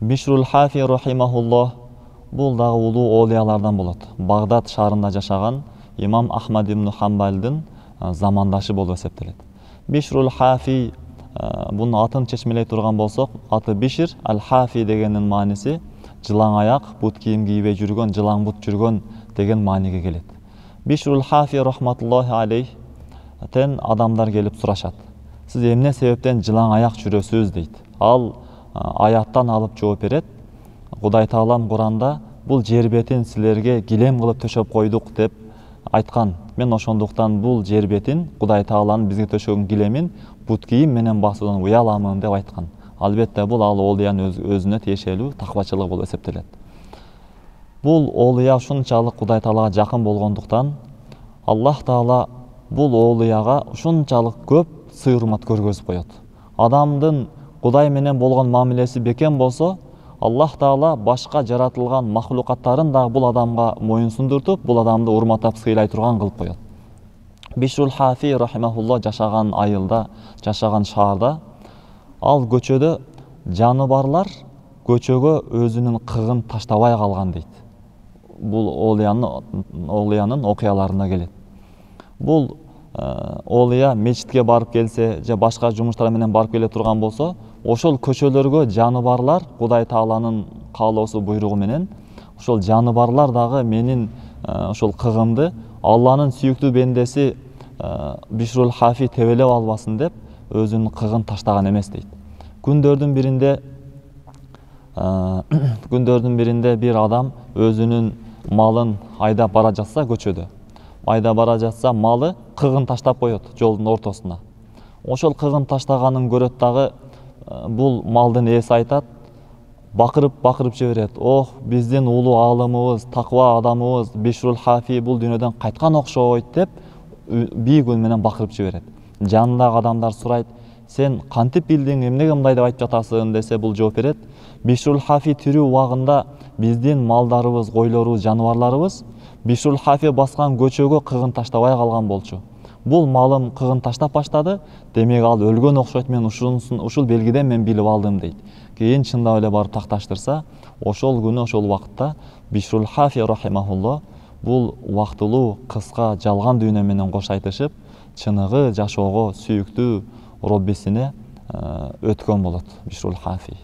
Бишрул Хафи рахимахуллах бул дагы улуу олиялардан болот. Багдад шаарында жашаган имам Ахмад ибн Хамбалдын замандашы болуп эсептелет. Бишрул Хафи бунун атын чечмелей турган болсок, аты Бишр ал-Хафи дегенин мааниси жылаң аяк, бут кийим кийбей жүргөн, жылаң бут жүргөн деген мааниге келет. Бишрул Хафи рахматуллахи алейх тен адамдар келип сурашат. Сиз эмне себептен жылаң аяк жүрөсүз дейт. Ал аяттан алып жооп берет. Кудай Таалам Куранда бул жер бетин силерге килем кылып төшөп койдук деп айткан. Мен ошондуктан бул жер бетин Кудай Тааланын бизге төшөгөн килемин бут кийим менен басуудан уяламын деп айткан. Албетте бул ал олиянын өзүнө тиешелүү таквачылык болуп эсептелет. Бул олия ушунчалык Кудай Таалага жакын болгондуктан Аллах Таала бул олияга ушунчалык көп сый-урмат көргөзүп коет. Адамдын Кудай менен болгон мамилеси бекем болсо, Аллах Таала башка жаратылган махлукаттарын да бул адамга моюн сундуртуп, бул адамды урматтап сыйлай турган кылып коет. Бишрул Хафи рахимахуллах жашаган айылда, жашаган шаарда, ал көчөдө жаныбарлар көчөгө өзүнүн кыгын таштабай калган дейт. Бул олиянын окуяларына келет. Бул олия мечитке барып келсе, же башка жумуштар менен барып келе турган болсо, ошол көчөлөргө жаныбарлар Кудай Тааланын каалоосу буйругу менен ошол жаныбарлар дагы менин ошол кыгымды Алланын сүйүктүү бендеси Бишрул Хафи тебелеп албасын деп өзүнүн кыгын таштаган эмес дейт. Күндөрдүн биринде бир адам өзүнүн малын айдап бара жатса көчөдө. Айда бара жатса малы кыгын таштап коет жолдун ортосуна. Ошол кыгын таштаганын көрөт дагы бул малдын ээси айтат, бакырып жиберет. Ох, биздин улуу аалымыбыз, таква адамыбыз Бишрул Хафи бул дүйнөдөн кайткан окшойт деп бийик үн менен бакырып жиберет. Жанындагы адамдар сурайт, сен кантип билдиң, эмнеге мындай деп айтып жатасың десе, бул жооп берет. Бишрул Хафи тирүү убагында биздин малдарыбыз, койлорубуз, жаныбарларыбыз Бишрул Хафи баскан көчөгө кыгын таштабай калган болчу. Бул малым кыгын таштап баштады, демек ал өлгөн окшойт, мен ушул белгиден мен билип алдым дейт. Кийин чындап эле барып такташтырса, ошол күнү, ошол убакытта Бишрул Хафи рахимахуллах бул убактылуу, кыска, жалган дүйнө менен кош айтышып, чыныгы жашоого сүйүктүү Роббисине өткөн болот Бишрул Хафи.